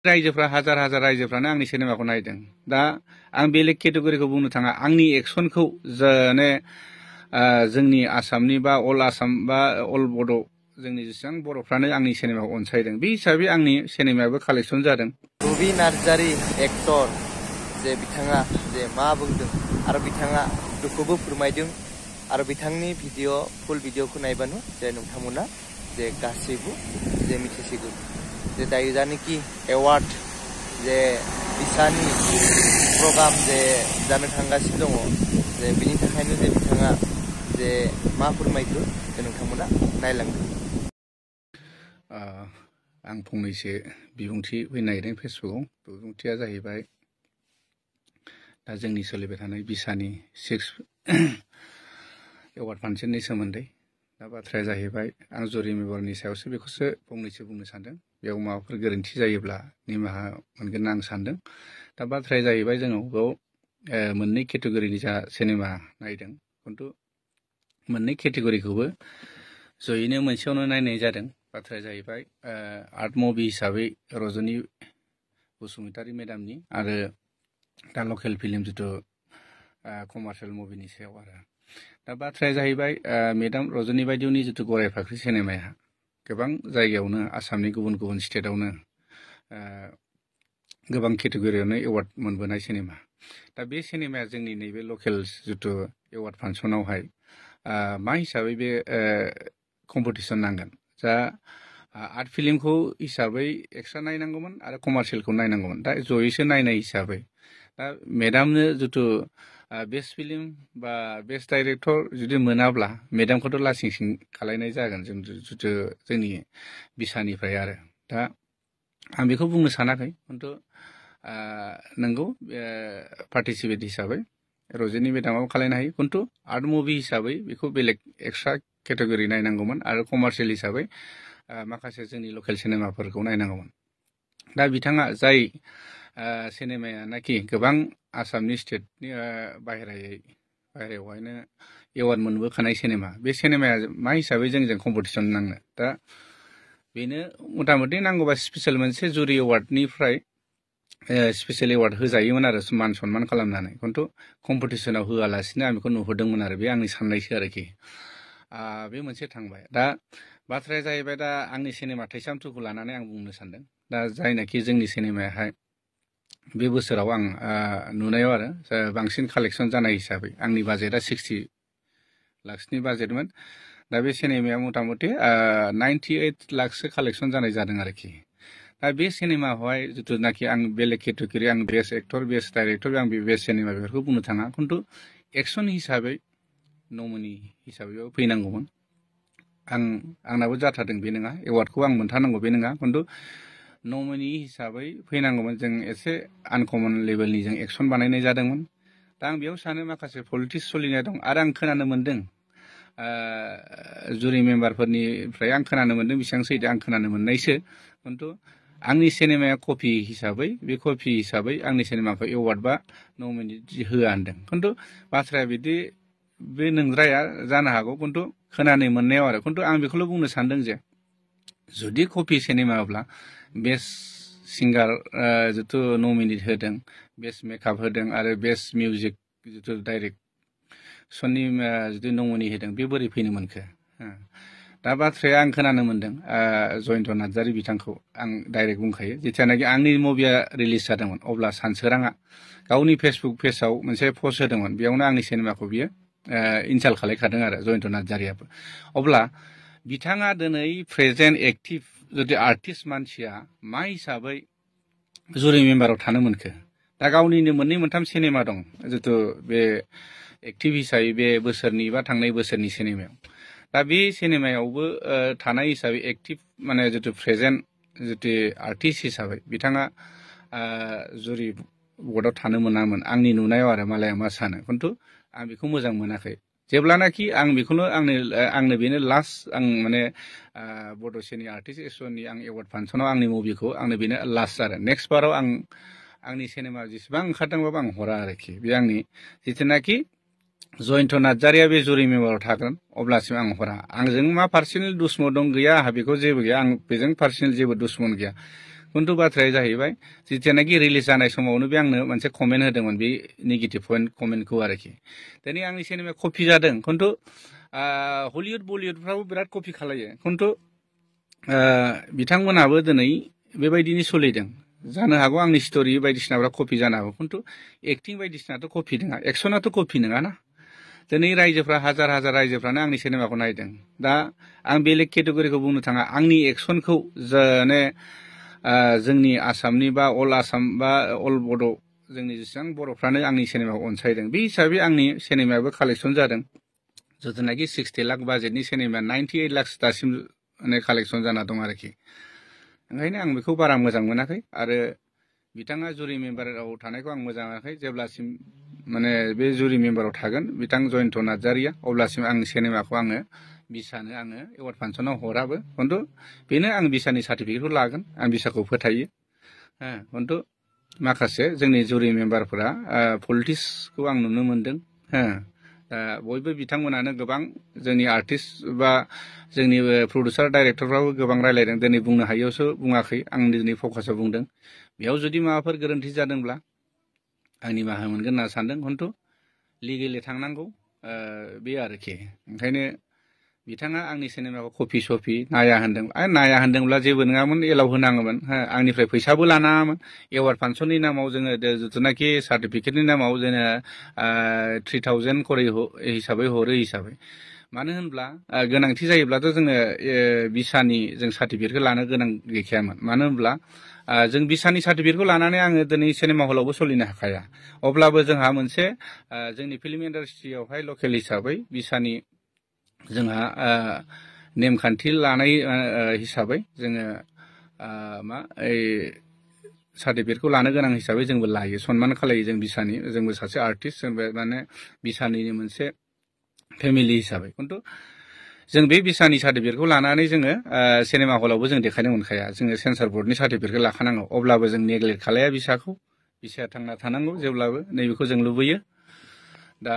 रायजोफ्रा हाजार हाजार रायजोफ्रानो आंनि सिनेमाखौ नायदों दा आं बेलेग केटेगरिखौ बुंनो थाङा आंनि एक्सनखौ माने जोंनि आसामनि बा अल आसाम बा अल बड' जोंनि जेसेबां बर'फ्रानो आंनि सिनेमाखौ अनसायदों बे हिसाबै आंनि सिनेमायाबो कालेक्सन जादों रबि नार्जारि एक्टर जे बिथाङा जे मा बुंदों आरो बिथाङा दुखुबो फोरमायदों आरो बिथांनि भिडिअ फुल भिडिअखौ नायबानो जे नोंथांमोना जे गासैबो जे मिथिसिगौ जे दायो जानिखि एवार्ड जे बिसानि प्रग्राम जे जानो थांगासिनो दङ जे बिनि थाखायनो जे बिथाङा जे मा फोरमायखो जे नोंथांमोना नायलांदों आं फंनैसो बिबुंथि होनो नागिरदों फेसबुकआव बिबुंथिया जाहैबाय दा जोंनि सोलिबाय थानाय बिसानि 6 एवार्ड फांसननि सोमोन्दै दा बाथ्राया जाहैबाय आं जुरि मेम्बारनि सायावसो बेखौसो फंनैसो बुंनो सानदों बेयाव माबाफोर गोरोन्थि जायोब्ला निमाहा मोनगोन आं सानदों दा बाथ्राया जाहैबाय जोङो बेयाव मोननै केटेगरिनि जा सिनेमा नायदों खिन्थु मोननै केटेगरिखौबो जयैनो मोनसेयावनो नायनाय जादों बाथ्राया जाहैबाय आर्ट मुभि हिसाबै रजनी बसुमतारी मेडामनि आरो दा लकेल फिल्म जिथु कमार्शियेल मुभिनि सायाव आरो दा बाथ्राया जाहैबाय मेडाम रजनी बायदिनि जिथु गराय फाख्रि सिनेमाया गोबां जायगायावनो आसामनि गुबुन गुबुन स्टेटआवनो गोबां केटेगरियावनो एवार्ड मोनबोनाय सिनेमा दा बे सिनेमाया जोंनि नैबे लकेल जिथु एवार्ड फांसनावहाय मा हिसाबै बे कम्पिटिसन नांगोन जा आर्ट फिल्मखौ हिसाबै एक्सट्रा नायनांगौमोन आरो कमार्शियेलखौ नायनांगौमोन दा जयैसो नायनाय हिसाबै दा मेडामनो जिथु बेस्ट फिल्म बा बेस्ट डाइरेक्टर जुदि मोनाब्ला मेडामखौथ' लासिंसिं खालायनाय जागोन जों जिथु जोंनि बिसानिफ्राय आरो दा आं बेखौ बुंनो सानाखै खिन्थु नंगौ पार्टिसिपेट हिसाबै रजनी मेडामाबो खालायनो हायो खिन्थु आर्ट मुभि हिसाबै बेखौ बेलेग एक्सट्रा केटेगरि नायनांगौमोन आरो कमार्शियेल हिसाबै माखासे जोंनि लकेल सिनेमाफोरखौ नायनांगौमोन दा बिथाङा जाय सिनेमायानाखि गोबां आसामनि स्टेटनि बाहेरायावहायनो एवार्ड मोनबोखानाय सिनेमा बे सिनेमाया मा हिसाबै जोंजों कम्पिटिसन नांनो दा बेनो मथा मथि नांगौबा स्पेसियेल मोनसे जुरि एवार्डनिफ्राय स्पेसियेल एवार्ड होजायोमोन आरो मान सन्मान खालामनानै खिन्थु कम्पिटिसनाव होआलासिनो आं बेखौ नुहुरदोंमोन आरो बे आंनि साननायसो आरोखि बे मोनसे थांबाय दा बाथ्राया जाहैबाय दा आंनि सिनेमा थैसाम 2खौ लानानै आं बुंनो सानदों दा जायनाखि जोंनि सिनेमायाहाय बे बोसोराव आं नुनायाव आरो बांसिन कालेक्सन जानाय हिसाबै आंनि बाजेटआ 60 लाखसनि बाजेटमोन दा बे सिनेमाया मथा मथि 98 लाखसो कालेक्सन जानाय जादों आरोखि दा बे सिनेमाखौहाय जिथुनाखि आं बेलेग केटेगरि आं बेस्ट एक्टर बेस्ट डाइरेक्टर आं बे बेस्ट सिनेमा बेफोरखौ बुंनो थाङा खिन्थु एक्सन हिसाबै नमिनि हिसाबैबो फैनांगौमोन आंनाबो जाथारदों बे नङा एवार्डखौ आं मोनथारनांगौ बे नङा खिन्थु नमिनि हिसाबै फैनांगौमोन जों एसे आनकमन लेभेलनि जों एक्सन बानायनाय जादोंमोन दा आं बेयाव सानो माखासे पलिटिक्स सोलिनाय दं आरो आं खोनानो मोन्दों जुरि मेम्बारफोरनिफ्राय आं खोनानो मोन्दों बेसेबां सैथो आं खोनानो मोननायसो खिन्थु आंनि सिनेमाया कपि हिसाबै बे कपि हिसाबै आंनि सिनेमाखौ एवार्ड बा नमिनि होआ होनदों खिन्थु बाथ्राया बिदि बे नंद्राया जानो हागौ खिन्थु खोनानो मोननायाव आरो खिन्थु आं बेखौल' बुंनो सानदों जे जुदि कपि सिनेमाब्ला बेस्ट सिंगार जिथु नमिनेट होदों बेस्ट मेकआप होदों आरो बेस्ट मिउजिक जिथु डाइरेक्सननि जुदि नमिनि होदों बे बोरै फैनो मोनखो दा बाथ्राया आं खोनानो मोन्दों जयन्त नार्जारि बिथांखौ आं डाइरेक्ट बुंखायो जेथियानाखि आंनि मुभिया रिलिज जादोंमोन अब्ला सानसोराङा गावनि फेसबुक पेजाव मोनसे पस्ट होदोंमोन बेयावनो आंनि सिनेमाखौ बियो इनसाल्ट खालायखादों आरो जयन्त नार्जारियाबो अब्ला बिथाङा दिनै प्रेजेन्ट एक्टिभ जुदि आर्टिस्ट मानसिया मा हिसाबै जुरि मेम्बाराव थानो मोनखो दा गावनिनो मोननै मोनथाम सिनेमा दं जिथु बे एक्टिभ हिसाबै बे बोसोरनि बा थांनाय बोसोरनि सिनेमायाव दा बे सिनेमायावबो थानाय हिसाबै एक्टिभ माने जिथु प्रेजेन्ट जिथु आर्टिस्ट हिसाबै बिथाङा जुरि बर्डआव थानो मोनामोन आंनि नुनायाव आरो मालाया मा सानो खिन्थु आं बेखौ मोजां मोनाखै जेब्लानाखि आं बेखौनो आंनो बेनो लास्ट आं माने बड'सेनि आर्टिस्ट एस'सियेसननि आं एवार्ड फांसनाव आंनि मुभिखौ आंनो बेनो लास्ट आरो नेक्स्ट बाराव आंनि सिनेमा जेसेबां ओंखारदोंबाबो आं हरा आरोखि बे आंनि जिथुनाखि जयन्त नार्जारिया बे जुरि मेम्बाराव थागोन अब्लासिम आं हरा आंजों मा पार्सनेल दुस्मन दं गैया आंहा बेखौ जेबो गैया आं बेजों पार्सनेल जेबो दुस्मन गैया खिन्थु बाथ्राया जाहैबाय जितियानाखि रिलिज जानाय समावनो बे आंनो मोनसे कमेन्ट होदोंमोन बे नेगेटिभ कमेन्टखौ आरोखि दिनै आंनि सिनेमाया कपि जादों खिन्थु हलिउड बलिउडफ्राबो बिराद कपि खालायो खिन्थु बिथांमोनाबो दिनै बेबायदिनो सोलिदों जानो हागौ आंनि स्ट'रि बायदिसिनाफ्रा कपि जानो हागौ खिन्थु एक्टिं बायदिसिनाथ' कपि नङा एक्सनाथ' कपि नङाना दिनै रायजोफ्रा हाजार हाजार रायजोफ्रानो आंनि सिनेमाखौ नायदों दा आं बेलेग केटेगरिखौ बुंनो थाङा आंनि एक्सनखौ माने जोंनि आसामनि बा अल आसाम बा अल बड' जोंनि जेसेबां बर'फ्रानो आंनि सिनेमाखौ अनसायदों बे हिसाबै आंनि सिनेमायाबो कालेक्सन जादों जिथुनाखि 60 लाख बाजेटनि सिनेमाया 98 लाख दासिम माने कालेक्सन जाना दं आरोखि ओंखायनो आं बेखौ बारा मोजां मोनाखै आरो बिथाङा जुरि मेम्बाराव थानायखौ आं मोजां मोनाखै जेब्लासिम माने बे जुरि मेम्बाराव थागोन बिथां जयन्त नार्जारिया अब्लासिम आंनि सिनेमाखौ आङो बिसानो आङो एवार्ड फांसनाव हराबो खिन्थु बेनो आं बिसानि सार्टिफिकेटखौ लागोन आं बिसाखौ फोथायो खिन्थु माखासे जोंनि जुरि मेम्बारफोरा पलिटिक्सखौ आं नुनो मोनदों बयबो बिथांमोनानो गोबां जोंनि आर्टिस्ट बा जोंनि प्रडिउसार डाइरेक्टरफ्राबो गोबां रायलायदों दिनै बुंनो हायैयावसो बुङाखै आं दिनै फकासाव बुंदों बेयाव जुदि माबाफोर गोरोन्थि जादोंब्ला आं निमाहा मोनगोन होनना सानदों खिन्थु लिगेलि थांनांगौ बे आरोखि ओंखायनो बिथाङा आंनि सिनेमाखौ कपि सपि नाया होनदों नाया होनदोंब्ला जेबो नङामोन एलाव होनाङोमोन आंनिफ्राय फैसाबो लानाङामोन एवार्ड फांसननि नामाव जोङो जिथुनाखि सार्टिफिकेटनि नामाव जोङो 3000 करि हिसाबै हरो हिसाबै मानो होनब्ला गोनांथि जायोब्लाथ' जोङो बिसानि जों सार्टिफिकेटखौ लानो गोनां गैखायामोन मानो होनब्ला जों बिसानि सार्टिफिकेटखौ लानानै आङो दिनै सिनेमा हलावबो सोलिनो हाखाया अब्लाबो जोंहा मोनसे जोंनि फिल्म इन्डास्ट्रियावहाय लकेल हिसाबै बिसानि जोंहा नेमखान्थि लानाय हिसाबै जोङो सार्टिफिकेटखौ लानो गोनां हिसाबै जोंबो लायो सनमान खालायो जों बिसानि जोंबो सासे आर्टिस्ट जोंबो माने बिसानिनो मोनसे फेमिलि हिसाबै खिन्थु जों बे बिसानि सार्टिफिकेटखौ लानानै जोङो सिनेमा हलावबो जों देखायनो मोनखाया जोङो सेन्सर बर्डनि सार्टिफिकेटखौ लाखानांगौ अब्लाबो जों नेग्लेक्ट खालाया बिसाखौ बिसाया थांना थानांगौ जेब्लाबो नैबेखौ जों लुबैयो दा